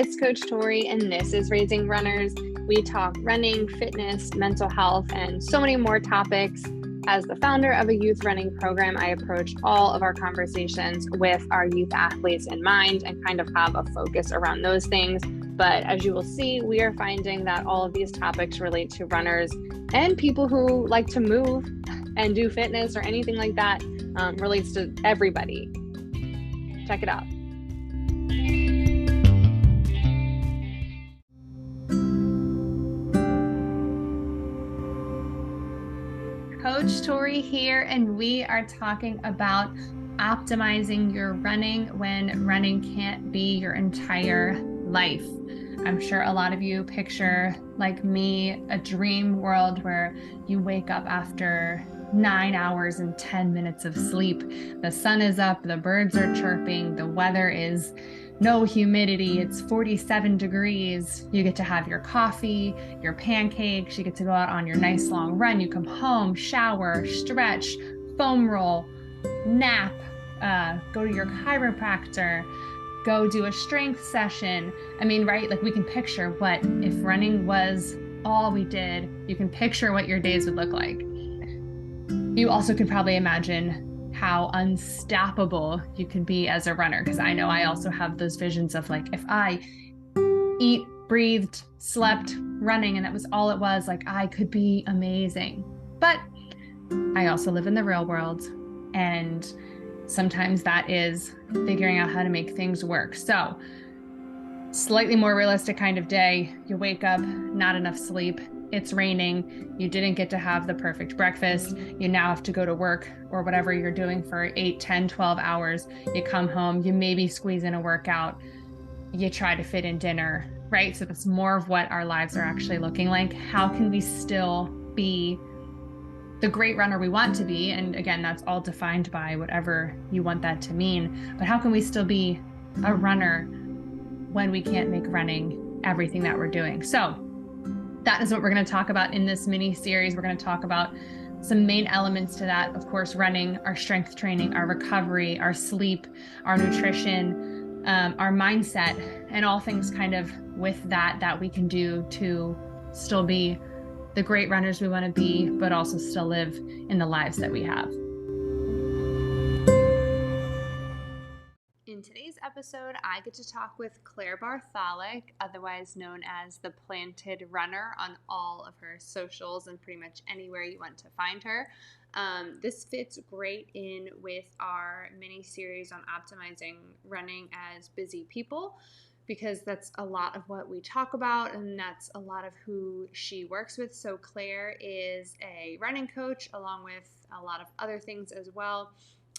it's Coach Tori, and this is Raising Runners. We talk running, fitness, mental health, and so many more topics. As the founder of a youth running program, I approach all of our conversations with our youth athletes in mind and kind of have a focus around those things. But as you will see, we are finding that all of these topics relate to runners and people who like to move and do fitness or anything like that. Relates to everybody. Check it out. Coach Tori here, and we are talking about optimizing your running when running can't be your entire life. I'm sure a lot of you picture, like me, a dream world where you wake up after 9 hours and 10 minutes of sleep. The sun is up, the birds are chirping, the weather is no humidity, it's 47 degrees. You get to have your coffee, your pancakes, you get to go out on your nice long run. You come home, shower, stretch, foam roll, nap, go to your chiropractor, go do a strength session. I mean, right? Like we can picture what if running was all we did. You can picture what your days would look like. You also can probably imagine how unstoppable you can be as a runner, because I know I also have those visions of like, if I eat, breathed, slept, running, and that was all it was, like I could be amazing. But I also live in the real world, and sometimes that is figuring out how to make things work. So slightly more realistic kind of day, you wake up, not enough sleep, it's raining, you didn't get to have the perfect breakfast, you now have to go to work or whatever you're doing for 8, 10, 12 hours, you come home, you maybe squeeze in a workout, you try to fit in dinner, right? So that's more of what our lives are actually looking like. How can we still be the great runner we want to be? And again, that's all defined by whatever you want that to mean. But how can we still be a runner when we can't make running everything that we're doing? So that is what we're going to talk about in this mini series. We're going to talk about some main elements to that. Of course, running, our strength training, our recovery, our sleep, our nutrition, our mindset, and all things kind of with that we can do to still be the great runners we want to be, but also still live in the lives that we have. In today's episode, I get to talk with Claire Bartholic, otherwise known as the Planted Runner, on all of her socials and pretty much anywhere you want to find her. This fits great in with our mini series on optimizing running as busy people, because that's a lot of what we talk about, and that's a lot of who she works with. So Claire is a running coach along with a lot of other things as well.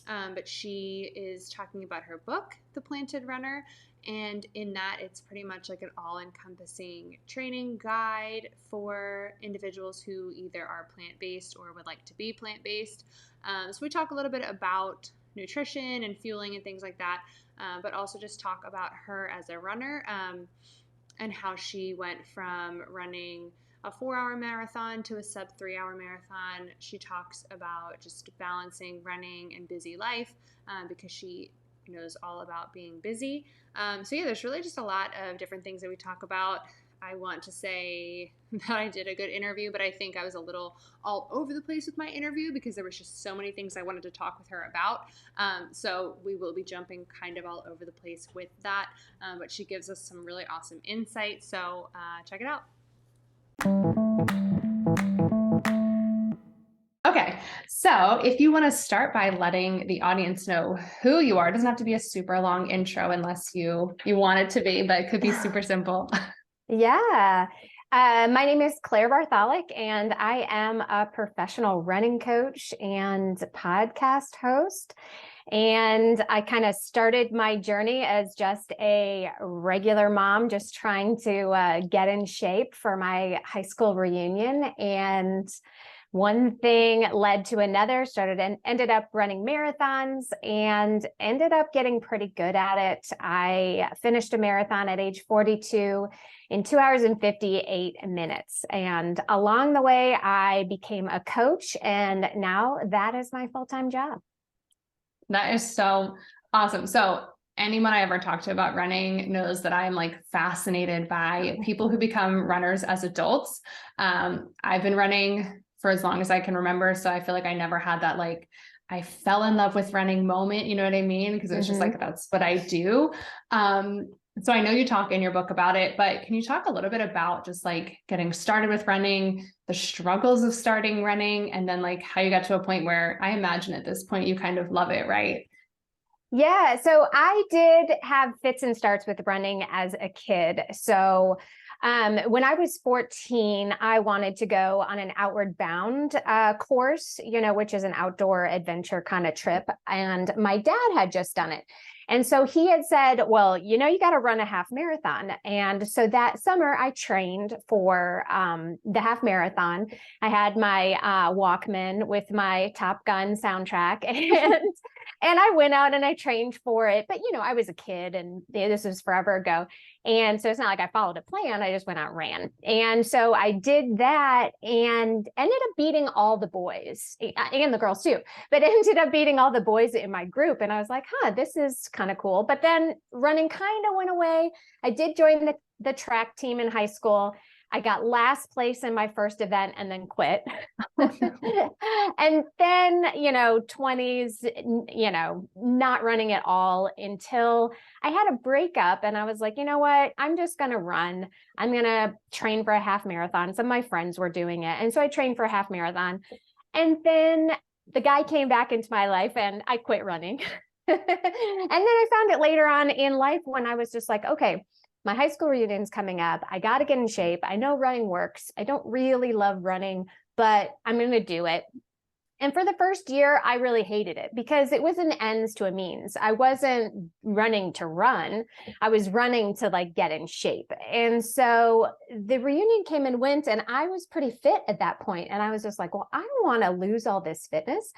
But she is talking about her book, The Planted Runner, and in that it's pretty much like an all-encompassing training guide for individuals who either are plant-based or would like to be plant-based. So we talk a little bit about nutrition and fueling and things like that, but also just talk about her as a runner and how she went from running a 4-hour marathon to a sub 3-hour marathon. She talks about just balancing running and busy life because she knows all about being busy. So yeah, there's really just a lot of different things that we talk about. I want to say that I did a good interview, but I think I was a little all over the place with my interview because there was just so many things I wanted to talk with her about. So we will be jumping kind of all over the place with that, but she gives us some really awesome insight. So check it out. Okay, so if you want to start by letting the audience know who you are, it doesn't have to be a super long intro unless you want it to be, but it could be super simple. Yeah. My name is Claire Bartholic, and I am a professional running coach and podcast host. And I kind of started my journey as just a regular mom, just trying to get in shape for my high school reunion. And one thing led to another, ended up running marathons and ended up getting pretty good at it. I finished a marathon at age 42 in 2 hours and 58 minutes. And along the way, I became a coach, and now that is my full-time job. That is so awesome. So anyone I ever talk to about running knows that I'm like fascinated by people who become runners as adults. I've been running for as long as I can remember. So I feel like I never had that, like, I fell in love with running moment. You know what I mean? Because it was just like, that's what I do. So I know you talk in your book about it, but can you talk a little bit about just like getting started with running, the struggles of starting running, and then like how you got to a point where I imagine at this point you kind of love it, right? Yeah, so I did have fits and starts with running as a kid. So when I was 14, I wanted to go on an outward bound course, which is an outdoor adventure kind of trip. And my dad had just done it. And so he had said, well, you got to run a half marathon. And so that summer I trained for the half marathon. I had my Walkman with my Top Gun soundtrack and I went out and I trained for it. But, I was a kid and this was forever ago. And so it's not like I followed a plan. I just went out and ran. And so I did that and ended up beating all the boys and the girls too, but ended up beating all the boys in my group. And I was like, this is kind of cool. But then running kind of went away. I did join the track team in high school. I got last place in my first event and then quit. And then, 20s, not running at all until I had a breakup. And I was like, you know what? I'm just going to run. I'm going to train for a half marathon. Some of my friends were doing it. And so I trained for a half marathon. And then the guy came back into my life and I quit running. And then I found it later on in life when I was just like, okay, my high school reunion's coming up. I got to get in shape. I know running works. I don't really love running, but I'm going to do it. And for the first year, I really hated it because it was an ends to a means. I wasn't running to run. I was running to like get in shape. And so the reunion came and went and I was pretty fit at that point. And I was just like, well, I don't want to lose all this fitness.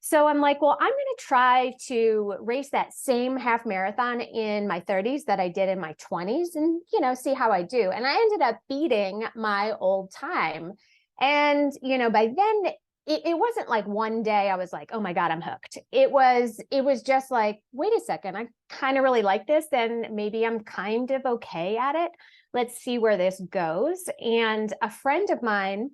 So I'm like, well, I'm going to try to race that same half marathon in my 30s that I did in my 20s and, see how I do. And I ended up beating my old time. And, by then it wasn't like one day I was like, oh my God, I'm hooked. It was just like, wait a second, I kind of really like this. And maybe I'm kind of okay at it. Let's see where this goes. And a friend of mine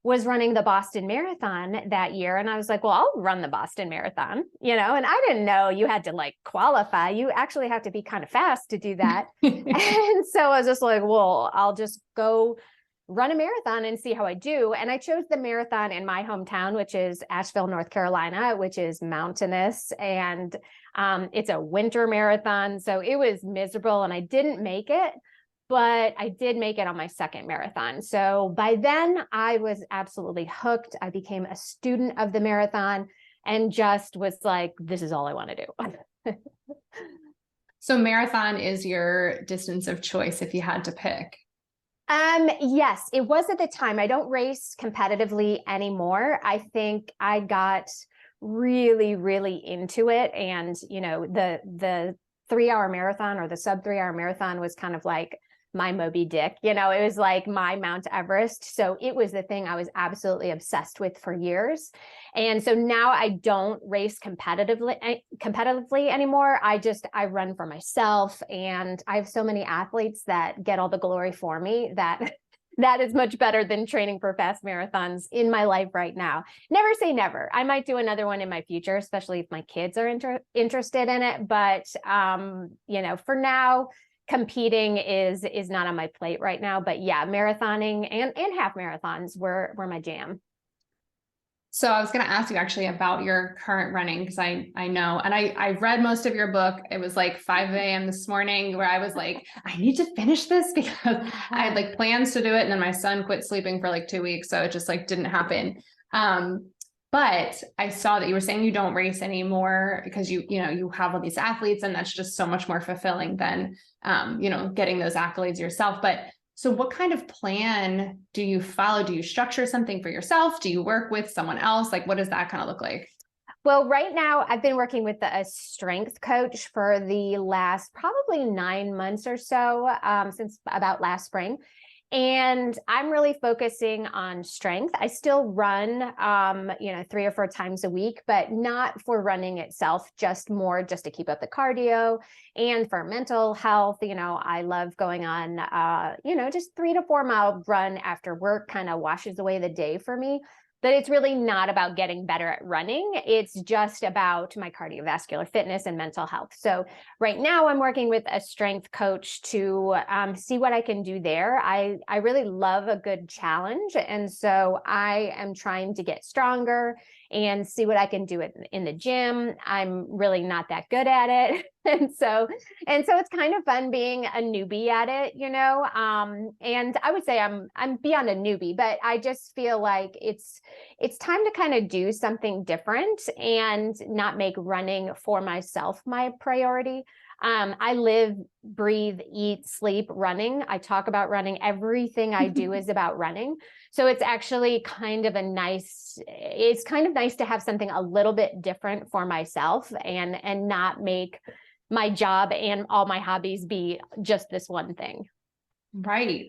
was running the Boston Marathon that year. And I was like, well, I'll run the Boston Marathon, and I didn't know you had to like qualify. You actually have to be kind of fast to do that. And so I was just like, well, I'll just go run a marathon and see how I do. And I chose the marathon in my hometown, which is Asheville, North Carolina, which is mountainous. And it's a winter marathon. So it was miserable and I didn't make it. But I did make it on my second marathon. So by then I was absolutely hooked. I became a student of the marathon and just was like, this is all I want to do. So marathon is your distance of choice if you had to pick. Yes, it was at the time. I don't race competitively anymore. I think I got really, really into it. And, the 3-hour marathon or the sub 3-hour marathon was kind of like my Moby Dick, it was like my Mount Everest. So it was the thing I was absolutely obsessed with for years. And so now I don't race competitively anymore. I run for myself and I have so many athletes that get all the glory for me that is much better than training for fast marathons in my life right now. Never say never. I might do another one in my future, especially if my kids are interested in it. But, for now, competing is not on my plate right now, but yeah, marathoning and half marathons were my jam. So I was going to ask you actually about your current running because I know, and I read most of your book. It was like 5 a.m. this morning where I was like, I need to finish this because I had like plans to do it. And then my son quit sleeping for like 2 weeks. So it just like didn't happen. But I saw that you were saying you don't race anymore because you have all these athletes and that's just so much more fulfilling than, getting those accolades yourself. But so what kind of plan do you follow? Do you structure something for yourself? Do you work with someone else? Like, what does that kind of look like? Well, right now I've been working with a strength coach for the last probably 9 months or so, since about last spring. And I'm really focusing on strength. I still run, 3 or 4 times a week, but not for running itself, just more just to keep up the cardio and for mental health. I love going on, just 3 to 4 mile run after work, kind of washes away the day for me. But it's really not about getting better at running. It's just about my cardiovascular fitness and mental health. So right now I'm working with a strength coach to see what I can do there. I really love a good challenge. And so I am trying to get stronger and see what I can do in the gym. I'm really not that good at it. And so it's kind of fun being a newbie at it, and I would say I'm beyond a newbie, but I just feel like it's time to kind of do something different and not make running for myself my priority. I live, breathe, eat, sleep running. I talk about running. Everything I do is about running. So it's actually kind of nice to have something a little bit different for myself and not make my job and all my hobbies be just this one thing. Right.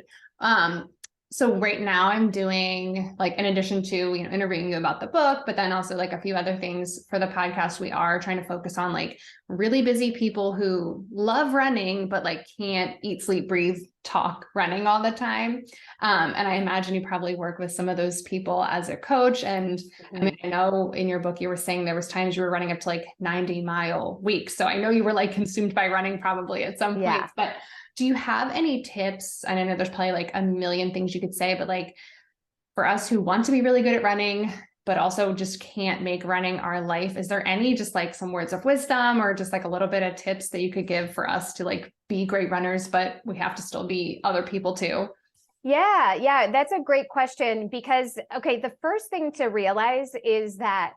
So right now I'm doing, like, in addition to, interviewing you about the book, but then also like a few other things for the podcast, we are trying to focus on like really busy people who love running, but like can't eat, sleep, breathe, talk running all the time. And I imagine you probably work with some of those people as a coach. And I mean, I know in your book, you were saying there was times you were running up to like 90-mile weeks. So I know you were like consumed by running probably at some points, but do you have any tips? And I know there's probably like a million things you could say, but like for us who want to be really good at running, but also just can't make running our life, is there any just like some words of wisdom or just like a little bit of tips that you could give for us to like be great runners, but we have to still be other people too? Yeah, that's a great question because, okay, the first thing to realize is that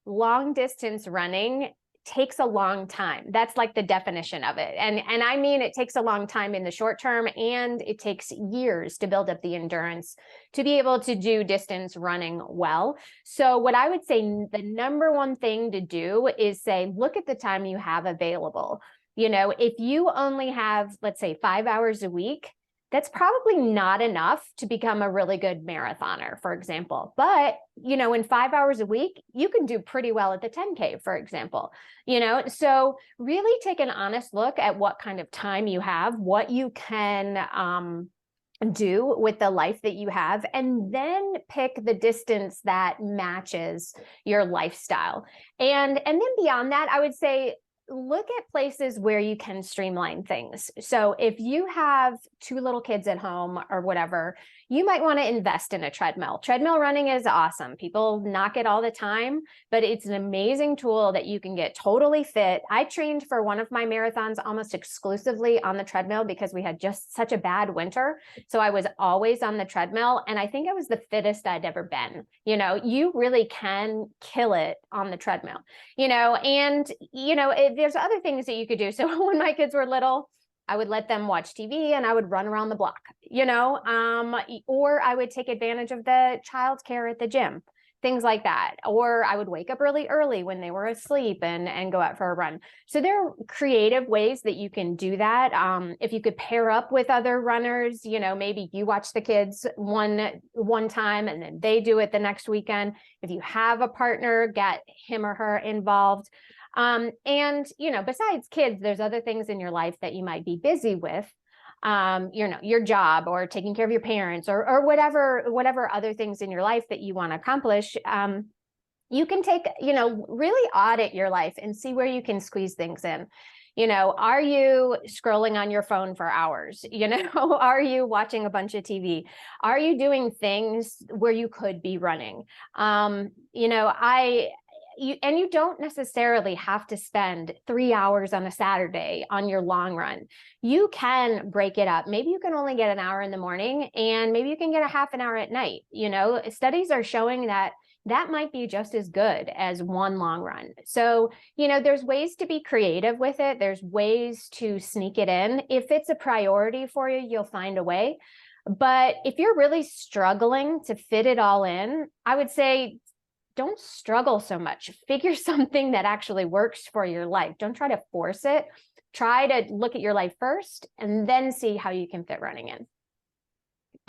long distance running takes a long time. That's like the definition of it. And I mean, it takes a long time in the short term, and it takes years to build up the endurance to be able to do distance running well. So what I would say the number one thing to do is say, look at the time you have available. If you only have, let's say, 5 hours a week, that's probably not enough to become a really good marathoner, for example. But, in 5 hours a week, you can do pretty well at the 10K, for example. So really take an honest look at what kind of time you have, what you can do with the life that you have, and then pick the distance that matches your lifestyle. And then beyond that, I would say, look at places where you can streamline things. So if you have 2 little kids at home or whatever, you might want to invest in a treadmill. Treadmill running is awesome. People knock it all the time, but it's an amazing tool that you can get totally fit. I trained for one of my marathons almost exclusively on the treadmill because we had just such a bad winter. So I was always on the treadmill, and I think I was the fittest I'd ever been. You really can kill it on the treadmill, there's other things that you could do. So when my kids were little, I would let them watch TV and I would run around the block, or I would take advantage of the childcare at the gym, things like that. Or I would wake up really early when they were asleep and go out for a run. So there are creative ways that you can do that. If you could pair up with other runners, maybe you watch the kids one time and then they do it the next weekend. If you have a partner, get him or her involved. And, besides kids, there's other things in your life that you might be busy with, your job or taking care of your parents or whatever other things in your life that you want to accomplish. You can take, really audit your life and see where you can squeeze things in. Are you scrolling on your phone for hours? Are you watching a bunch of TV? Are you doing things where you could be running? You don't necessarily have to spend 3 hours on a Saturday on your long run. You can break it up. Maybe you can only get an hour in the morning and maybe you can get a half an hour at night. Studies are showing that might be just as good as one long run. So, there's ways to be creative with it. There's ways to sneak it in. If it's a priority for you, you'll find a way. But if you're really struggling to fit it all in, I would say, don't struggle so much. Figure something that actually works for your life. Don't try to force it. Try to look at your life first and then see how you can fit running in.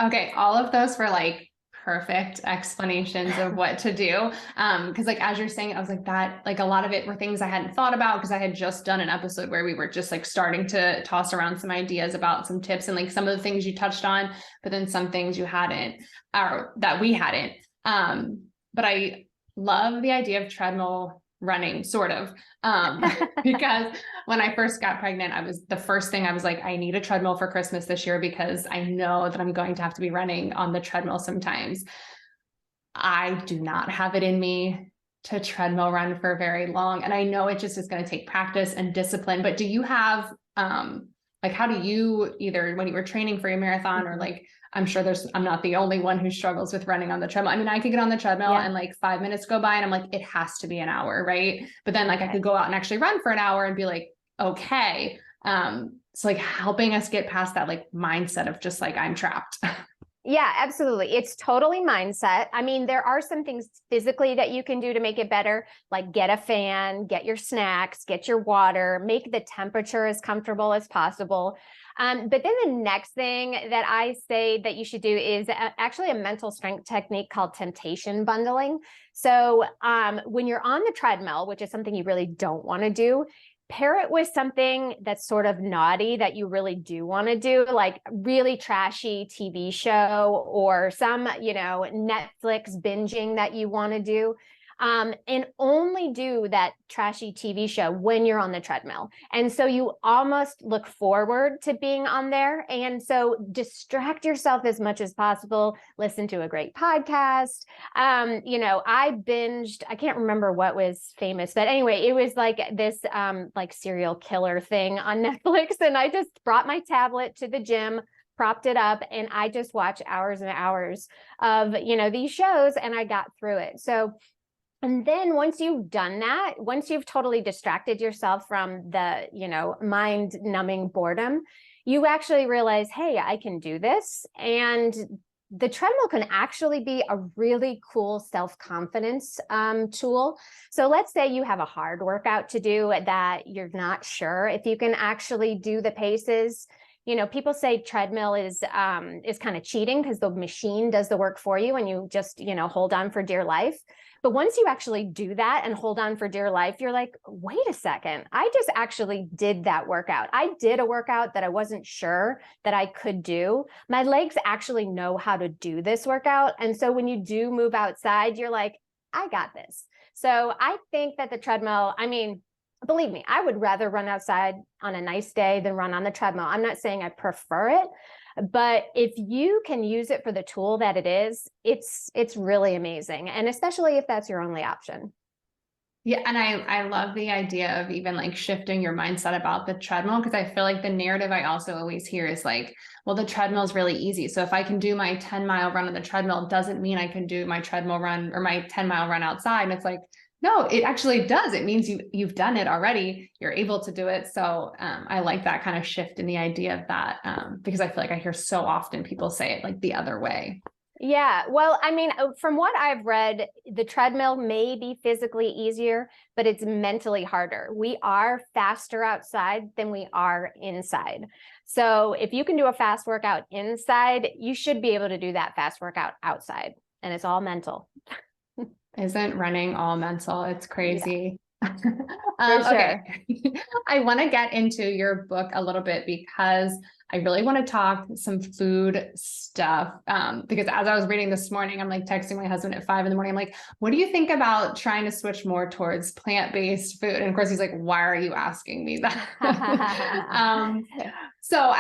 Okay, all of those were like perfect explanations of what to do. Because like as you're saying, I was like that, like a lot of it were things I hadn't thought about because I had just done an episode where we were just like starting to toss around some ideas about some tips and like some of the things you touched on, but then some things you hadn't, or that we hadn't. But I love the idea of treadmill running, sort of, because when I first got pregnant, the first thing I was like, I need a treadmill for Christmas this year because I know that I'm going to have to be running on the treadmill sometimes. I do not have it in me to treadmill run for very long. And I know it just is going to take practice and discipline, but do you have, like, how do you either when you were training for your marathon or like, I'm sure I'm not the only one who struggles with running on the treadmill. I mean, I could get on the treadmill and like 5 minutes go by and I'm like, it has to be an hour. Right. But then like I could go out and actually run for an hour and be like, okay. So like helping us get past that like mindset of just like, I'm trapped. Yeah, absolutely. It's totally mindset. I mean, there are some things physically that you can do to make it better, like get a fan, get your snacks, get your water, make the temperature as comfortable as possible. But then the next thing that I say that you should do is actually a mental strength technique called temptation bundling. So when you're on the treadmill, which is something you really don't want to do, pair it with something that's sort of naughty that you really do want to do, like really trashy TV show or some, Netflix binging that you want to do. And only do that trashy TV show when you're on the treadmill. And so you almost look forward to being on there. And so distract yourself as much as possible. Listen to a great podcast. I binged, I can't remember what was famous, but anyway, it was like this like serial killer thing on Netflix. And I just brought my tablet to the gym, propped it up, and I just watched hours and hours of, these shows, and I got through it. So and then once you've done that, once you've totally distracted yourself from the, mind numbing boredom, you actually realize, hey, I can do this. And the treadmill can actually be a really cool self-confidence tool. So let's say you have a hard workout to do that you're not sure if you can actually do the paces. People say treadmill is kind of cheating because the machine does the work for you and you just, hold on for dear life. But once you actually do that and hold on for dear life, you're like, wait a second, I just actually did that workout. I did a workout that I wasn't sure that I could do. My legs actually know how to do this workout. And so when you do move outside, you're like, I got this. So I think that the treadmill, I mean, believe me, I would rather run outside on a nice day than run on the treadmill. I'm not saying I prefer it, but if you can use it for the tool that it is, it's really amazing. And especially if that's your only option. Yeah. And I love the idea of even like shifting your mindset about the treadmill, because I feel like the narrative I also always hear is like, well, the treadmill is really easy. So if I can do my 10-mile run on the treadmill, it doesn't mean I can do my treadmill run or my 10-mile run outside. And it's like, no, it actually does. It means you've done it already. You're able to do it. So I like that kind of shift in the idea of that because I feel like I hear so often people say it like the other way. Yeah. Well, I mean, from what I've read, the treadmill may be physically easier, but it's mentally harder. We are faster outside than we are inside. So if you can do a fast workout inside, you should be able to do that fast workout outside. And it's all mental. Isn't running all mental? It's crazy. Yeah. Okay. I want to get into your book a little bit because I really want to talk some food stuff. Because as I was reading this morning, I'm like texting my husband at 5 a.m. I'm like, what do you think about trying to switch more towards plant-based food? And of course he's like, why are you asking me that?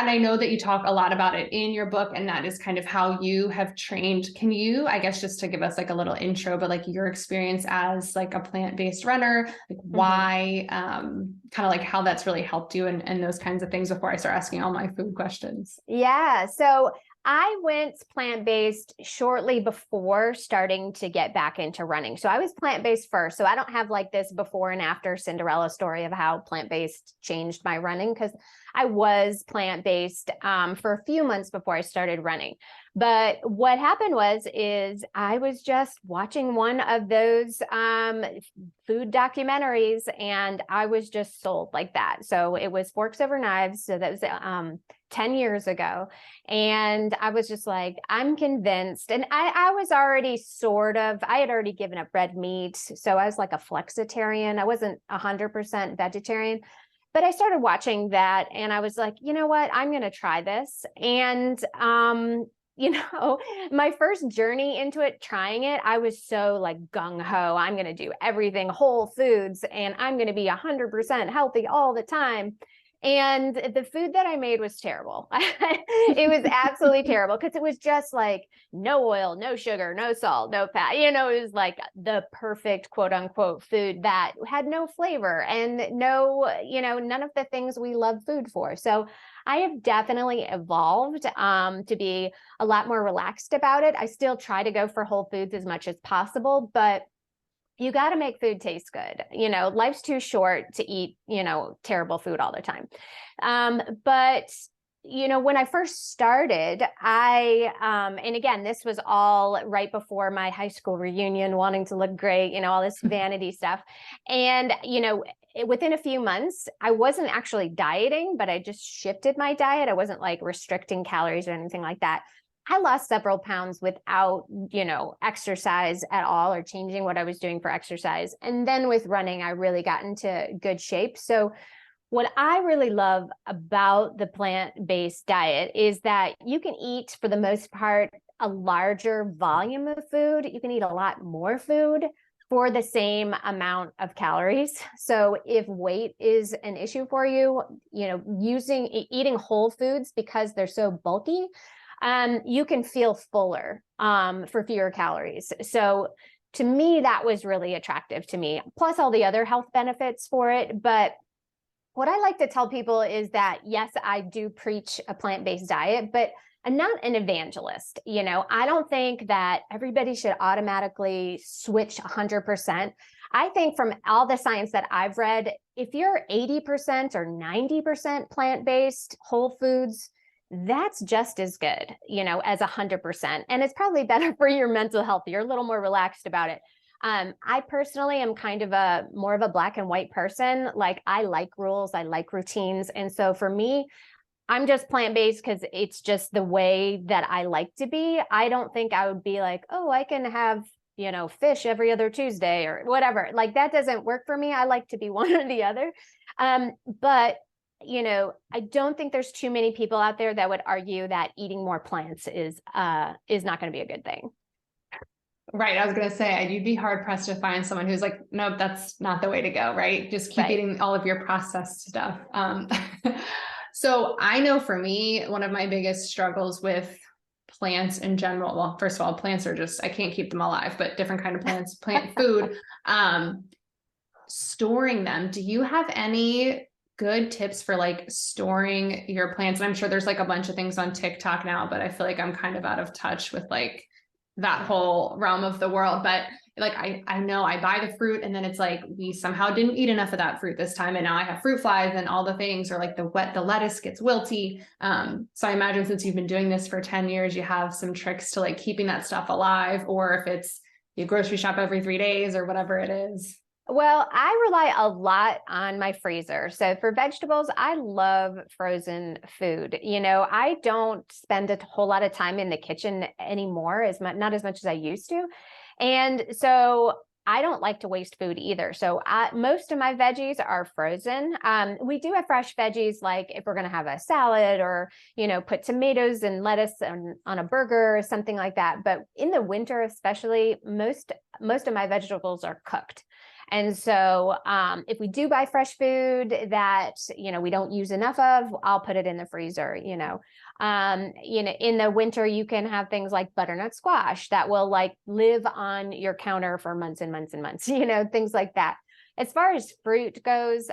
And I know that you talk a lot about it in your book, and that is kind of how you have trained. Can you, I guess, just to give us like a little intro, but like your experience as like a plant-based runner, like why, kind of like how that's really helped you and those kinds of things before I start asking all my food questions. Yeah. So I went plant-based shortly before starting to get back into running. So I was plant-based first. So I don't have like this before and after Cinderella story of how plant-based changed my running, because I was plant-based for a few months before I started running. But what happened is I was just watching one of those food documentaries, and I was just sold like that. So it was Forks Over Knives. So that was 10 years ago. And I was just like, I'm convinced. And I was already I had already given up red meat. So I was like a flexitarian. I wasn't 100% vegetarian. But I started watching that and I was like, you know what, I'm going to try this. And, my first journey into it, trying it, I was so like gung ho. I'm going to do everything whole foods and I'm going to be 100% healthy all the time. And the food that I made was terrible. It was absolutely terrible because it was just like no oil, no sugar, no salt, no fat. It was like the perfect quote unquote food that had no flavor and no, none of the things we love food for. So I have definitely evolved to be a lot more relaxed about it. I still try to go for whole foods as much as possible, but you got to make food taste good. Life's too short to eat, terrible food all the time. But when I first started, and again, this was all right before my high school reunion, wanting to look great, all this vanity stuff. And, within a few months, I wasn't actually dieting, but I just shifted my diet. I wasn't like restricting calories or anything like that. I lost several pounds without, exercise at all or changing what I was doing for exercise. And then with running, I really got into good shape. So what I really love about the plant-based diet is that you can eat, for the most part, a larger volume of food. You can eat a lot more food for the same amount of calories. So if weight is an issue for you, eating whole foods, because they're so bulky, you can feel fuller for fewer calories. So to me, that was really attractive to me, plus all the other health benefits for it. But what I like to tell people is that, yes, I do preach a plant-based diet, but I'm not an evangelist. I don't think that everybody should automatically switch 100%. I think from all the science that I've read, if you're 80% or 90% plant-based, whole foods, that's just as good, as 100%. And it's probably better for your mental health. You're a little more relaxed about it. I personally am kind of more of a black and white person. Like, I like rules, I like routines. And so for me, I'm just plant-based because it's just the way that I like to be. I don't think I would be like, oh, I can have, fish every other Tuesday or whatever. Like, that doesn't work for me. I like to be one or the other. But I don't think there's too many people out there that would argue that eating more plants is not going to be a good thing. Right. I was going to say, you'd be hard pressed to find someone who's like, nope, that's not the way to go. Right. Just keep eating all of your processed stuff. So I know for me, one of my biggest struggles with plants in general, well, first of all, plants are I can't keep them alive, but different kind of plants, plant food, storing them. Do you have any good tips for like storing your plants? And I'm sure there's like a bunch of things on TikTok now, but I feel like I'm kind of out of touch with like that whole realm of the world. But like, I know I buy the fruit and then it's like, we somehow didn't eat enough of that fruit this time. And now I have fruit flies and all the things, or like the lettuce gets wilty. So I imagine since you've been doing this for 10 years, you have some tricks to like keeping that stuff alive, or if it's you grocery shop every 3 days or whatever it is. Well, I rely a lot on my freezer. So for vegetables, I love frozen food. I don't spend a whole lot of time in the kitchen anymore, not as much as I used to. And so I don't like to waste food either. So most of my veggies are frozen. We do have fresh veggies, like if we're going to have a salad or, put tomatoes and lettuce on a burger or something like that. But in the winter, especially, most of my vegetables are cooked. And so if we do buy fresh food that, we don't use enough of, I'll put it in the freezer. In the winter, you can have things like butternut squash that will like live on your counter for months and months and months, things like that. As far as fruit goes,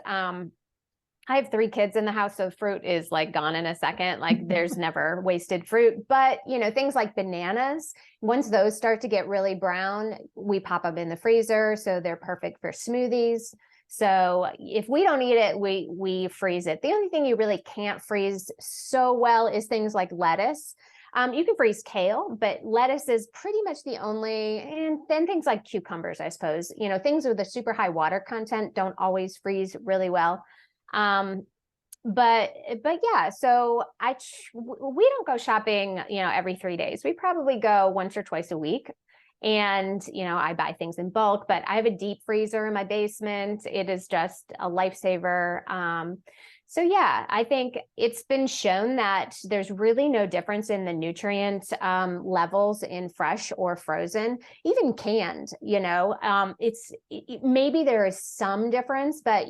I have 3 kids in the house, so fruit is like gone in a second. Like, there's never wasted fruit. But, things like bananas, once those start to get really brown, we pop them in the freezer. So they're perfect for smoothies. So if we don't eat it, we freeze it. The only thing you really can't freeze so well is things like lettuce. You can freeze kale, but lettuce is pretty much the only, and then things like cucumbers, I suppose, things with a super high water content don't always freeze really well. But yeah, so we don't go shopping, every 3 days. We probably go once or twice a week. And, I buy things in bulk, but I have a deep freezer in my basement. It is just a lifesaver. So yeah, I think it's been shown that there's really no difference in the nutrient levels in fresh or frozen, even canned. Maybe there is some difference, but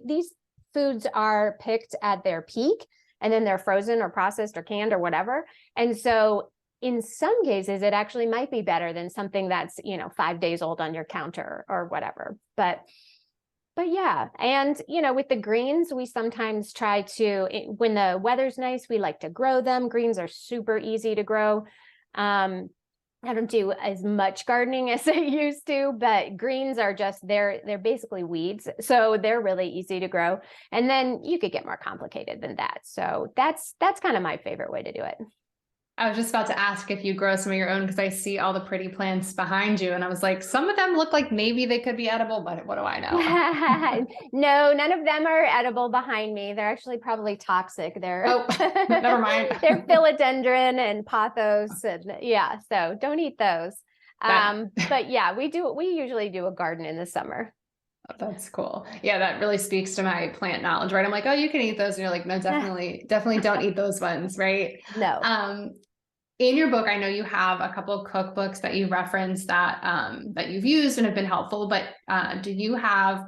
these foods are picked at their peak and then they're frozen or processed or canned or whatever. And so in some cases, it actually might be better than something that's, 5 days old on your counter or whatever. But yeah. And, with the greens, we sometimes try to, when the weather's nice, we like to grow them. Greens are super easy to grow. I don't do as much gardening as I used to, but greens are just, they're basically weeds. So they're really easy to grow. And then you could get more complicated than that. So that's kind of my favorite way to do it. I was just about to ask if you grow some of your own, because I see all the pretty plants behind you. And I was like, some of them look like maybe they could be edible, but what do I know? No, none of them are edible behind me. They're actually probably toxic. Oh, never mind. They're philodendron and pothos. And yeah, so don't eat those. But yeah, we usually do a garden in the summer. Oh, that's cool. Yeah, that really speaks to my plant knowledge, right? I'm like, oh, you can eat those. And you're like, no, definitely don't eat those ones, right? No. In your book, I know you have a couple of cookbooks that you reference that that you've used and have been helpful, but do you have,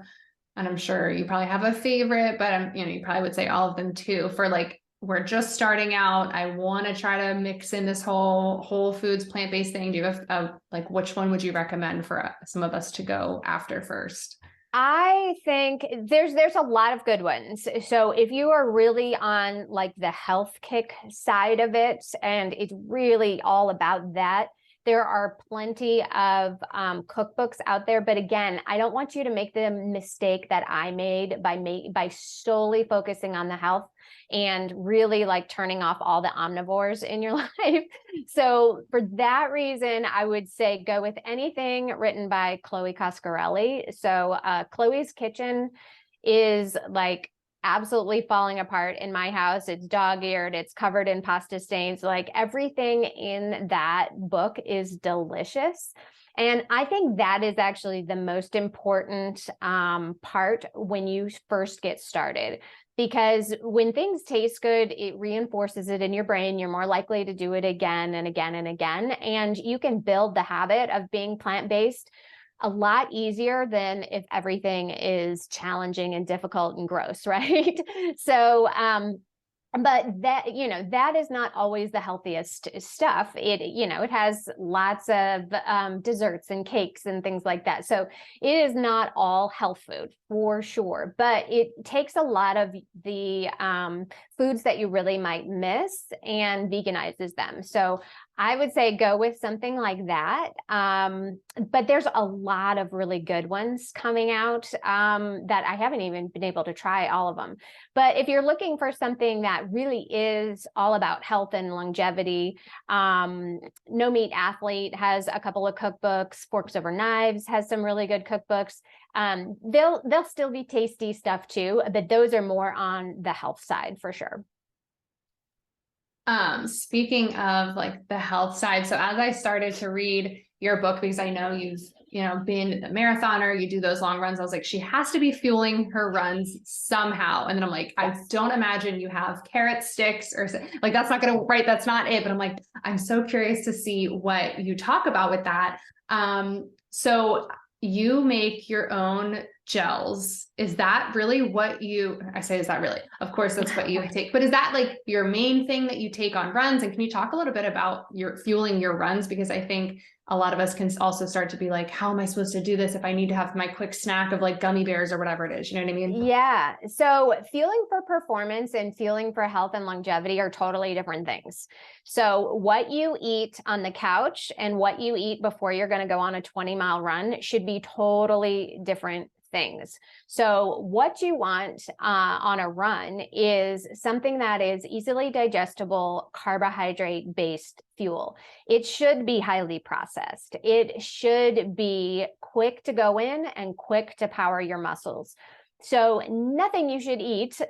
and I'm sure you probably have a favorite, but you probably would say all of them too, for like, we're just starting out, I want to try to mix in this whole foods, plant-based thing. Do you have like, which one would you recommend for some of us to go after first? I think there's a lot of good ones. So if you are really on like the health kick side of it, and it's really all about that, there are plenty of cookbooks out there. But again, I don't want you to make the mistake that I made by solely focusing on the health and really like turning off all the omnivores in your life. So for that reason, I would say go with anything written by Chloe Coscarelli. So Chloe's Kitchen is like absolutely falling apart in my house. It's dog-eared, it's covered in pasta stains. Like everything in that book is delicious. And I think that is actually the most important part when you first get started. Because when things taste good, it reinforces it in your brain. You're more likely to do it again and again and again. And you can build the habit of being plant-based a lot easier than if everything is challenging and difficult and gross, right? So, but that is not always the healthiest stuff. It has lots of desserts and cakes and things like that. So it is not all health food for sure, but it takes a lot of the foods that you really might miss and veganizes them. So I would say go with something like that. But there's a lot of really good ones coming out that I haven't even been able to try all of them. But if you're looking for something that really is all about health and longevity, No Meat Athlete has a couple of cookbooks. Forks Over Knives has some really good cookbooks. They'll still be tasty stuff too, but those are more on the health side for sure. Speaking of like the health side, so as I started to read your book, because I know you've, been a marathoner, you do those long runs, I was like, she has to be fueling her runs somehow. And then I'm like, I don't imagine you have carrot sticks or like, that's not gonna, right, that's not it. But I'm like, I'm so curious to see what you talk about with that. So you make your own gels. Is that really what is that really? Of course, that's what you take, but is that like your main thing that you take on runs? And can you talk a little bit about your fueling your runs? Because I think a lot of us can also start to be like, how am I supposed to do this if I need to have my quick snack of like gummy bears or whatever it is? You know what I mean? Yeah. So fueling for performance and fueling for health and longevity are totally different things. So what you eat on the couch and what you eat before you're going to go on a 20-mile run should be totally different things. So what you want on a run is something that is easily digestible, carbohydrate-based fuel. It should be highly processed. It should be quick to go in and quick to power your muscles. So nothing you should eat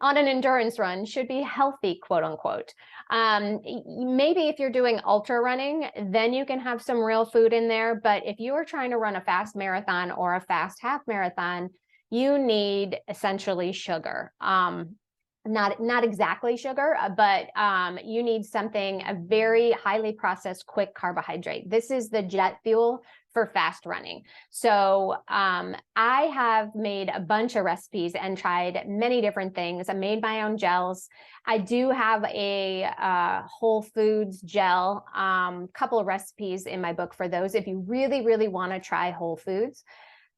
on an endurance run should be healthy, quote unquote. Maybe if you're doing ultra running, then you can have some real food in there. But if you are trying to run a fast marathon or a fast half marathon, you need essentially sugar. Not exactly sugar, but you need something, a very highly processed, quick carbohydrate. This is the jet fuel for fast running. So I have made a bunch of recipes and tried many different things. I made my own gels. I do have a Whole Foods gel, couple of recipes in my book for those if you really, really want to try whole foods.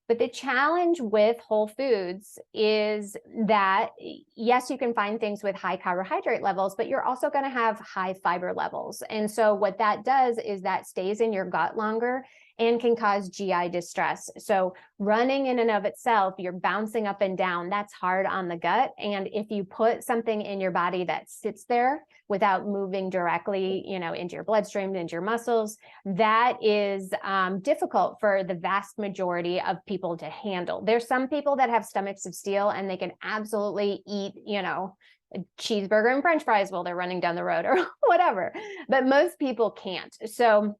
But the challenge with whole foods is that, yes, you can find things with high carbohydrate levels, but you're also going to have high fiber levels. And so what that does is that stays in your gut longer and can cause GI distress. So running in and of itself, you're bouncing up and down. That's hard on the gut. And if you put something in your body that sits there without moving directly, into your bloodstream, into your muscles, that is difficult for the vast majority of people to handle. There's some people that have stomachs of steel and they can absolutely eat, a cheeseburger and French fries while they're running down the road or whatever, but most people can't. So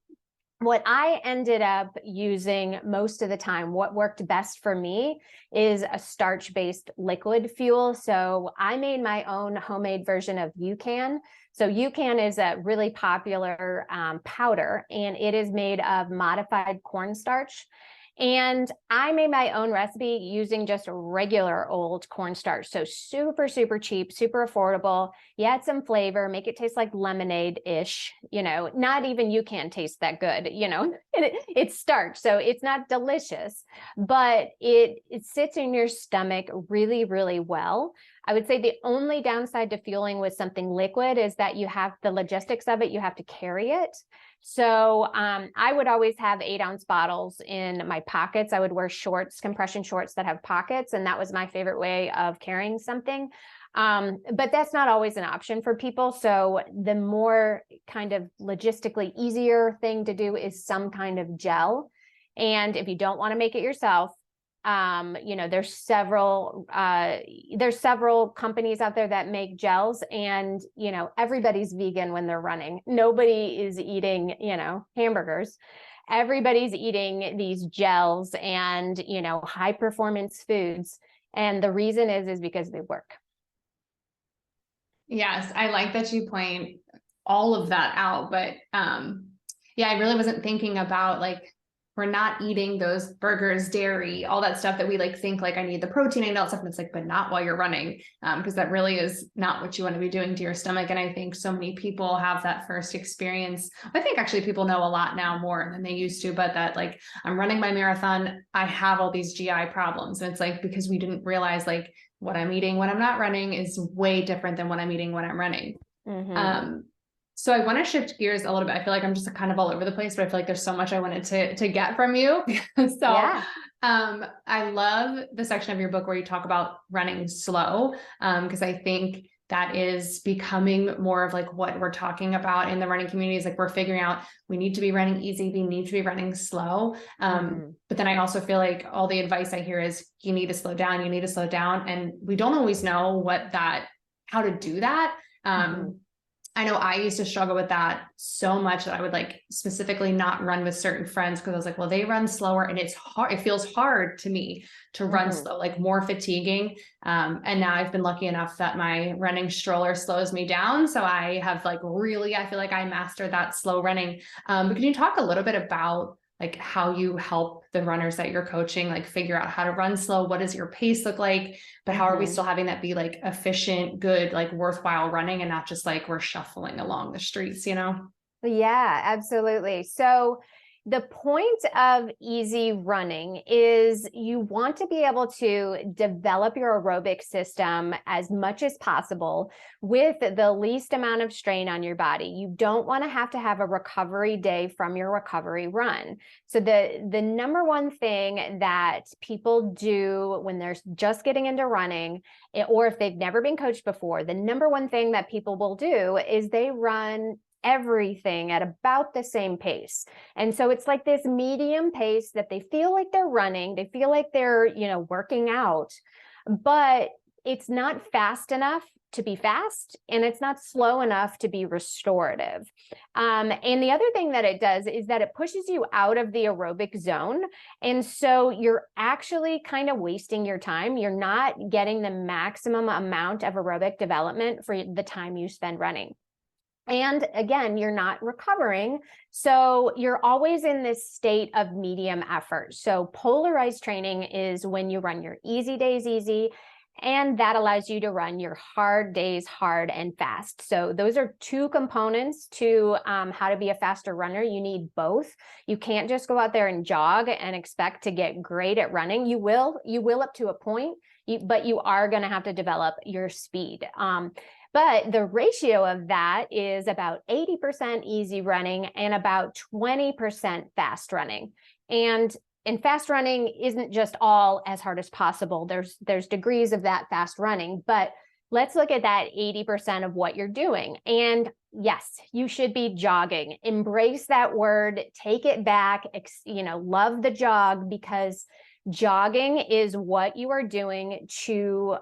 what I ended up using most of the time, what worked best for me, is a starch-based liquid fuel. So I made my own homemade version of UCAN. So UCAN is a really popular powder, and it is made of modified cornstarch. And I made my own recipe using just regular old cornstarch. So super, super cheap, super affordable. You add some flavor, make it taste like lemonade-ish, not even UCAN tastes that good, it's starch. So it's not delicious, but it sits in your stomach really, really well. I would say the only downside to fueling with something liquid is that you have the logistics of it, you have to carry it. So I would always have 8-ounce bottles in my pockets. I would wear shorts, compression shorts that have pockets, and that was my favorite way of carrying something. But that's not always an option for people. So the more kind of logistically easier thing to do is some kind of gel. And if you don't want to make it yourself, there's several companies out there that make gels, and everybody's vegan when they're running. Nobody is eating hamburgers. Everybody's eating these gels and high performance foods, and the reason is because they work. Yes, I like that you point all of that out, but I really wasn't thinking about we're not eating those burgers, dairy, all that stuff that we think I need the protein and all that stuff. And it's but not while you're running, because that really is not what you want to be doing to your stomach. And I think so many people have that first experience. I think actually people know a lot now more than they used to, but that I'm running my marathon, I have all these GI problems. And it's because we didn't realize what I'm eating when I'm not running is way different than what I'm eating when I'm running. Mm-hmm. So I want to shift gears a little bit. I feel I'm just kind of all over the place, but I feel there's so much I wanted to get from you. I love the section of your book where you talk about running slow, because I think that is becoming more of what we're talking about in the running community is we're figuring out we need to be running easy, we need to be running slow. But then I also feel all the advice I hear is you need to slow down, and we don't always know how to do that. I know I used to struggle with that so much that I would specifically not run with certain friends because I was well, they run slower and it's hard. It feels hard to me to run slow, more fatiguing. And now I've been lucky enough that my running stroller slows me down. So I have really, I feel I mastered that slow running. But can you talk a little bit about how you help the runners that you're coaching, figure out how to run slow? What does your pace look like? But how are we still having that be efficient, good, worthwhile running, and not just we're shuffling along the streets, Yeah, absolutely. So The point of easy running is you want to be able to develop your aerobic system as much as possible with the least amount of strain on your body. You don't want to have a recovery day from your recovery run. So the number one thing that people do when they're just getting into running, or if they've never been coached before, the number one thing that people will do is they run everything at about the same pace. And so it's like this medium pace that they feel like they're running, they feel like they're, working out, but it's not fast enough to be fast, and it's not slow enough to be restorative. And the other thing that it does is that it pushes you out of the aerobic zone. And so you're actually kind of wasting your time. You're not getting the maximum amount of aerobic development for the time you spend running. And again, you're not recovering. So you're always in this state of medium effort. So polarized training is when you run your easy days easy, and that allows you to run your hard days hard and fast. So those are two components to how to be a faster runner. You need both. You can't just go out there and jog and expect to get great at running. You will up to a point, but you are going to have to develop your speed. But the ratio of that is about 80% easy running and about 20% fast running. And fast running isn't just all as hard as possible. There's degrees of that fast running, but let's look at that 80% of what you're doing. And yes, you should be jogging. Embrace that word, take it back, love the jog, because jogging is what you are doing to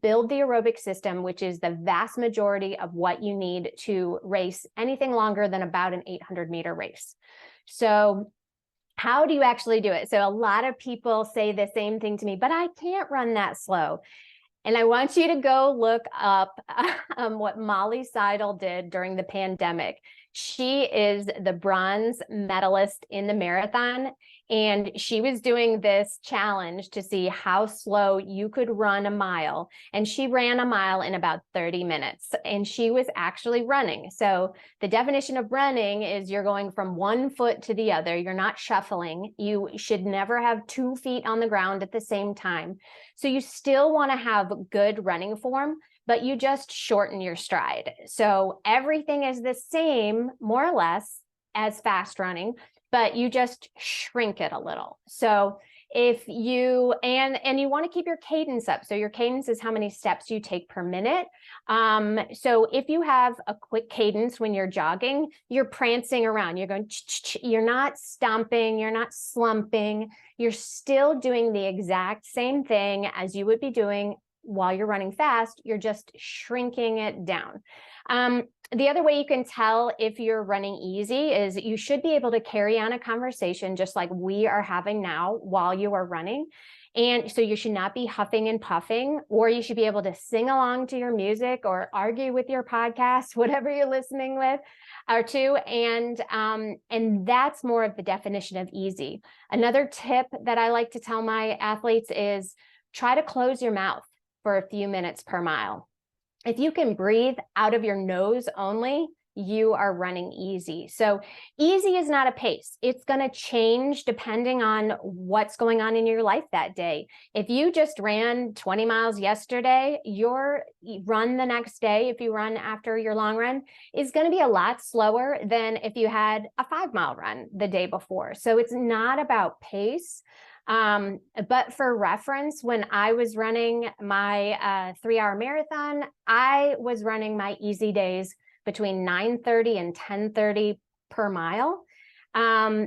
build the aerobic system, which is the vast majority of what you need to race anything longer than about an 800-meter race. So how do you actually do it? So a lot of people say the same thing to me, but I can't run that slow. And I want you to go look up what Molly Seidel did during the pandemic. She is the bronze medalist in the marathon, and she was doing this challenge to see how slow you could run a mile. And she ran a mile in about 30 minutes, and she was actually running. So the definition of running is you're going from one foot to the other. You're not shuffling. You should never have 2 feet on the ground at the same time. So you still want to have good running form, but you just shorten your stride. So everything is the same, more or less, as fast running, but you just shrink it a little. So if you, and you want to keep your cadence up. So your cadence is how many steps you take per minute. So if you have a quick cadence when you're jogging, you're prancing around, you're going, you're not stomping, you're not slumping, you're still doing the exact same thing as you would be doing while you're running fast. You're just shrinking it down. The other way you can tell if you're running easy is you should be able to carry on a conversation just like we are having now while you are running. And so you should not be huffing and puffing, or you should be able to sing along to your music or argue with your podcast, whatever you're listening with or to. And that's more of the definition of easy. Another tip that I like to tell my athletes is try to close your mouth for a few minutes per mile. If you can breathe out of your nose only, you are running easy. So easy is not a pace. It's going to change depending on what's going on in your life that day. If you just ran 20 miles yesterday, your run the next day, if you run after your long run, is going to be a lot slower than if you had a 5-mile run the day before. So it's not about pace. But for reference, when I was running my 3-hour marathon, I was running my easy days between 9:30 and 10:30 per mile,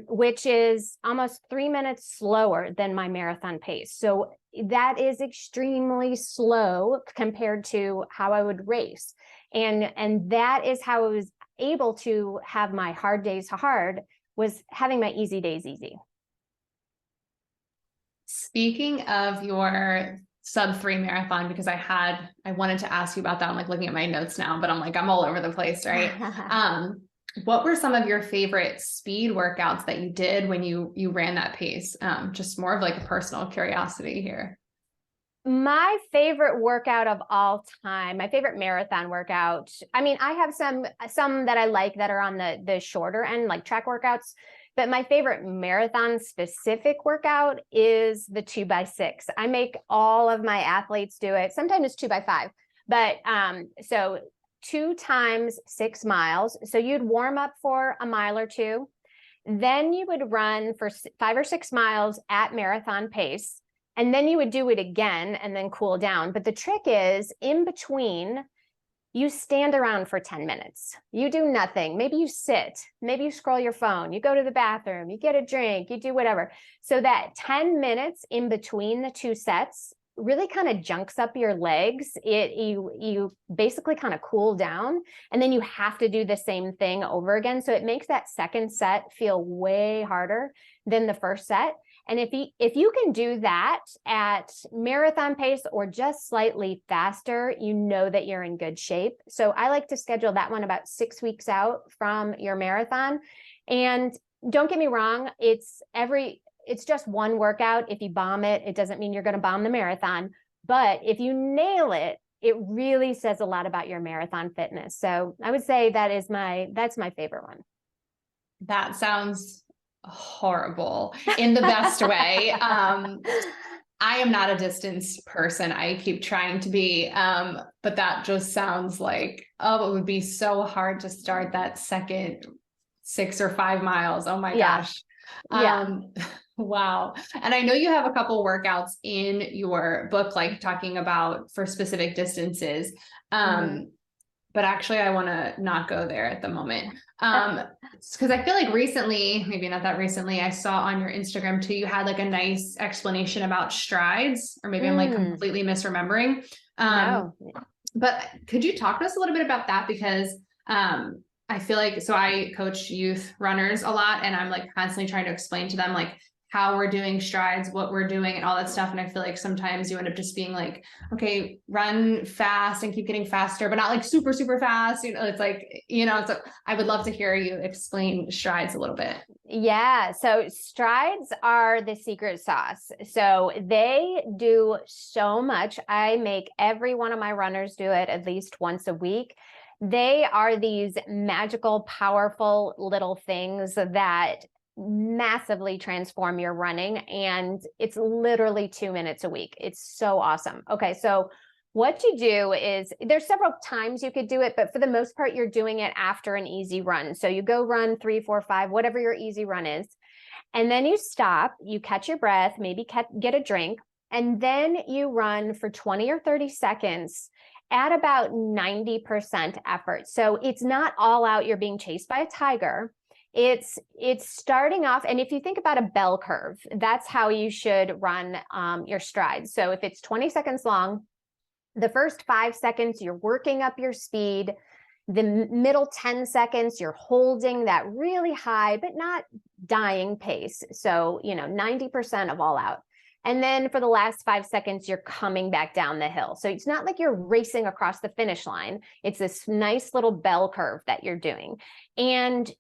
which is almost 3 minutes slower than my marathon pace. So that is extremely slow compared to how I would race. And that is how I was able to have my hard days hard, was having my easy days easy. Speaking of your sub-3 marathon, because I wanted to ask you about that. I'm like looking at my notes now, but I'm all over the place, right? What were some of your favorite speed workouts that you did when you ran that pace? Just more of like a personal curiosity here. My favorite workout of all time, my favorite marathon workout. I mean, I have some that I like that are on the shorter end, like track workouts. But my favorite marathon specific workout is the 2x6. I make all of my athletes do it. Sometimes it's 2x5, but so 2 times 6 miles. So you'd warm up for a mile or two. Then you would run for 5 or 6 miles at marathon pace. And then you would do it again and then cool down. But the trick is in between, you stand around for 10 minutes. You do nothing. Maybe you sit, maybe you scroll your phone, you go to the bathroom, you get a drink, you do whatever. So that 10 minutes in between the 2 sets really kind of junks up your legs. You basically kind of cool down, and then you have to do the same thing over again. So it makes that second set feel way harder than the first set. And if you can do that at marathon pace or just slightly faster, you know that you're in good shape. So I like to schedule that one about 6 weeks out from your marathon. And don't get me wrong, it's just one workout. If you bomb it, it doesn't mean you're going to bomb the marathon. But if you nail it, it really says a lot about your marathon fitness. So I would say that's my favorite one. That sounds horrible in the best way. I am not a distance person. I keep trying to be, but that just sounds like, it would be so hard to start that second 6 or 5 miles. Oh my gosh. Wow. And I know you have a couple workouts in your book, like talking about for specific distances. But actually I want to not go there at the moment. Because I feel like recently, maybe not that recently, I saw on your Instagram too, you had like a nice explanation about strides, or maybe I'm like completely misremembering. No. But could you talk to us a little bit about that? Because I feel like, so I coach youth runners a lot, and I'm like constantly trying to explain to them like how we're doing strides, what we're doing, and all that stuff. And I feel like sometimes you end up just being like, okay, run fast and keep getting faster, but not like super, super fast. You know, it's like, so I would love to hear you explain strides a little bit. Yeah. So strides are the secret sauce. So they do so much. I make every one of my runners do it at least once a week. They are these magical, powerful little things that massively transform your running. And it's literally 2 minutes a week. It's so awesome. Okay. So what you do is there's several times you could do it, but for the most part, you're doing it after an easy run. So you go run 3, 4, 5, whatever your easy run is. And then you stop, you catch your breath, maybe get a drink, and then you run for 20 or 30 seconds at about 90% effort. So it's not all out, you're being chased by a tiger. It's starting off, and if you think about a bell curve, that's how you should run your strides. So if it's 20 seconds long, the first 5 seconds, you're working up your speed. The middle 10 seconds, you're holding that really high, but not dying pace. So, 90% of all out. And then for the last 5 seconds, you're coming back down the hill. So it's not like you're racing across the finish line. It's this nice little bell curve that you're doing. And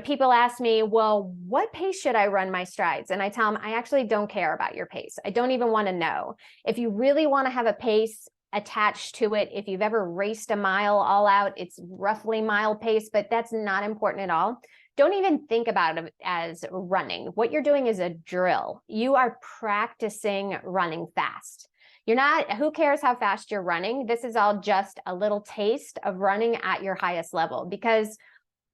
people ask me, well, what pace should I run my strides? And I tell them, I actually don't care about your pace. I don't even want to know. If you really want to have a pace attached to it, if you've ever raced a mile all out, it's roughly mile pace, but that's not important at all. Don't even think about it as running. What you're doing is a drill. You are practicing running fast. Who cares how fast you're running? This is all just a little taste of running at your highest level, because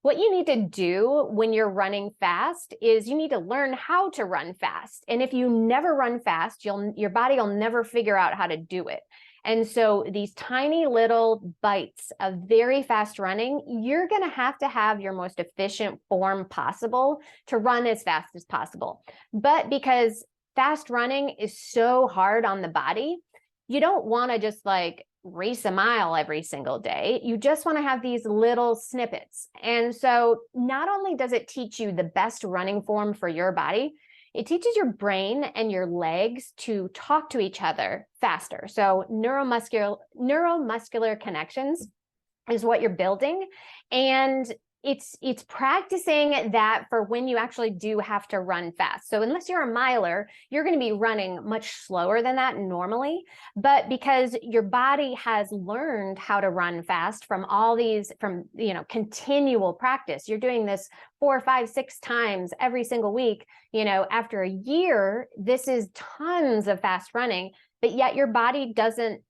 what you need to do when you're running fast is you need to learn how to run fast. And if you never run fast, your body will never figure out how to do it. And so these tiny little bites of very fast running, you're going to have your most efficient form possible to run as fast as possible. But because fast running is so hard on the body, you don't want to just like race a mile every single day. You just want to have these little snippets. And so not only does it teach you the best running form for your body, it teaches your brain and your legs to talk to each other faster. So neuromuscular connections is what you're building. And it's practicing that for when you actually do have to run fast. So unless you're a miler, you're going to be running much slower than that normally. But because your body has learned how to run fast from continual practice, you're doing this 4, 5, 6 times every single week. After a year, this is tons of fast running, but yet your body doesn't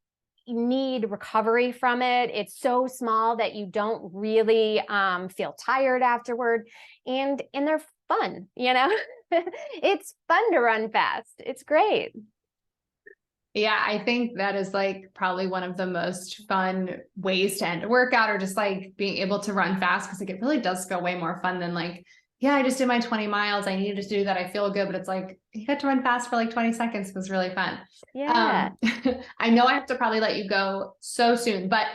need recovery from it. It's so small that you don't really feel tired afterward, and they're fun. It's fun to run fast. It's great. Yeah, I think that is like probably one of the most fun ways to end a workout, or just like being able to run fast, because like it really does feel way more fun than like, yeah, I just did my 20 miles. I needed to do that. I feel good, but it's like you got to run fast for like 20 seconds. It was really fun. Yeah. I know I have to probably let you go so soon, but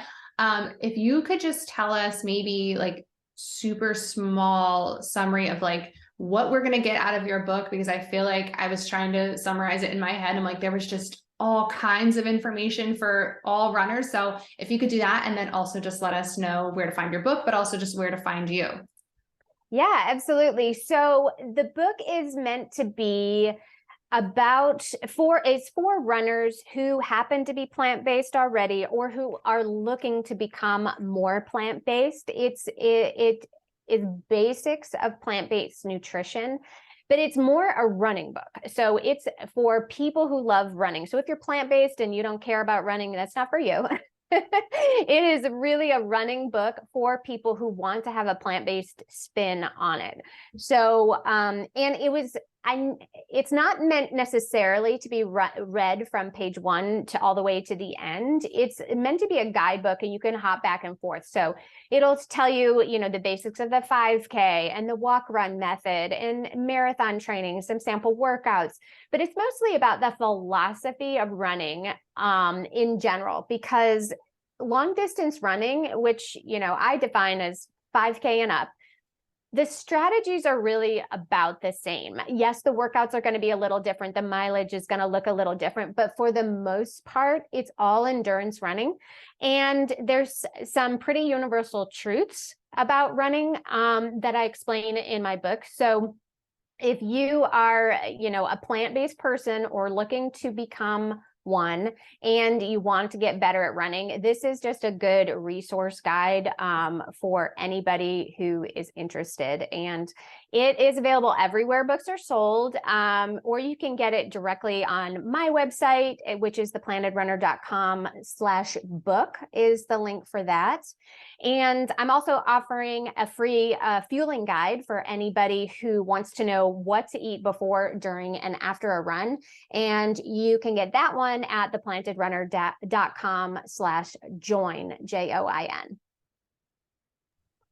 if you could just tell us maybe like super small summary of like what we're going to get out of your book, because I feel like I was trying to summarize it in my head. I'm like, there was just all kinds of information for all runners. So if you could do that, and then also just let us know where to find your book, but also just where to find you. Yeah, absolutely. So the book is meant to be for runners who happen to be plant-based already, or who are looking to become more plant-based. It is basics of plant-based nutrition, but it's more a running book. So it's for people who love running. So if you're plant-based and you don't care about running, that's not for you. It is really a running book for people who want to have a plant-based spin on it. So, it's not meant necessarily to be read from page 1 to all the way to the end. It's meant to be a guidebook, and you can hop back and forth. So it'll tell you, the basics of the 5K and the walk run method and marathon training, some sample workouts, but it's mostly about the philosophy of running in general, because long distance running, which, I define as 5K and up, the strategies are really about the same. Yes, the workouts are going to be a little different. The mileage is going to look a little different, but for the most part, it's all endurance running. And there's some pretty universal truths about running that I explain in my book. So if you are, a plant-based person or looking to become one, and you want to get better at running, this is just a good resource guide for anybody who is interested. And it is available everywhere books are sold, or you can get it directly on my website, which is theplantedrunner.com/book is the link for that. And I'm also offering a free fueling guide for anybody who wants to know what to eat before, during, and after a run. And you can get that one at theplantedrunner.com/join, JOIN.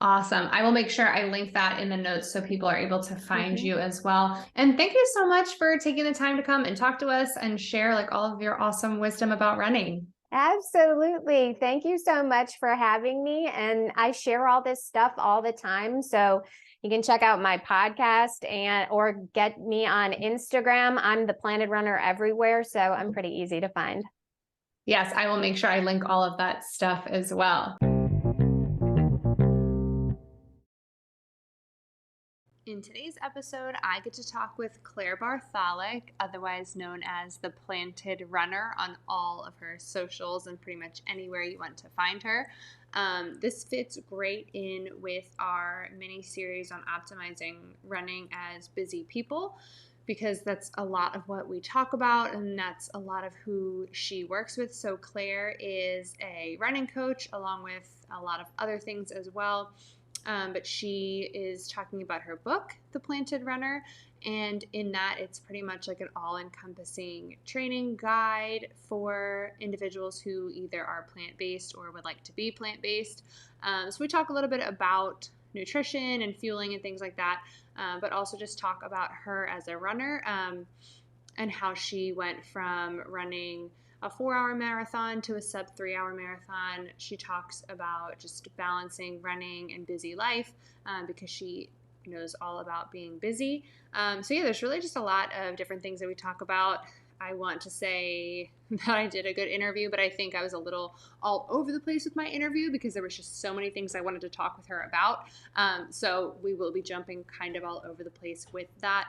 Awesome. I will make sure I link that in the notes so people are able to find you as well. And thank you so much for taking the time to come and talk to us and share like all of your awesome wisdom about running. Absolutely. Thank you so much for having me. And I share all this stuff all the time. So you can check out my podcast or get me on Instagram. I'm the Planted Runner everywhere. So I'm pretty easy to find. Yes, I will make sure I link all of that stuff as well. In today's episode, I get to talk with Claire Bartholic, otherwise known as the Planted Runner, on all of her socials and pretty much anywhere you want to find her. This fits great in with our mini series on optimizing running as busy people, because that's a lot of what we talk about, and that's a lot of who she works with. So Claire is a running coach along with a lot of other things as well. But she is talking about her book, The Planted Runner, and in that it's pretty much like an all-encompassing training guide for individuals who either are plant-based or would like to be plant-based. So we talk a little bit about nutrition and fueling and things like that, but also just talk about her as a runner and how she went from running a 4-hour marathon to a sub 3-hour marathon. She talks about just balancing running and busy life because she knows all about being busy. So yeah, there's really just a lot of different things that we talk about. I want to say that I did a good interview, but I think I was a little all over the place with my interview because there was just so many things I wanted to talk with her about. So we will be jumping kind of all over the place with that,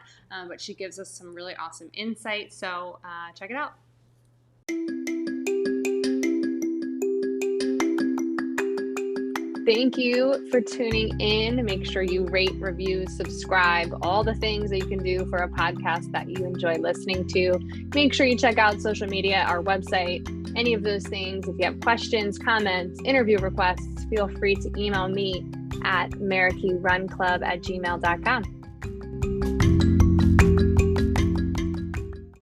but she gives us some really awesome insight. So check it out. Thank you for tuning in. Make sure you rate, review, subscribe, all the things that you can do for a podcast that you enjoy listening to. Make sure you check out social media, our website, any of those things. If you have questions, comments, interview requests, feel free to email me at marikeyrunclub@gmail.com.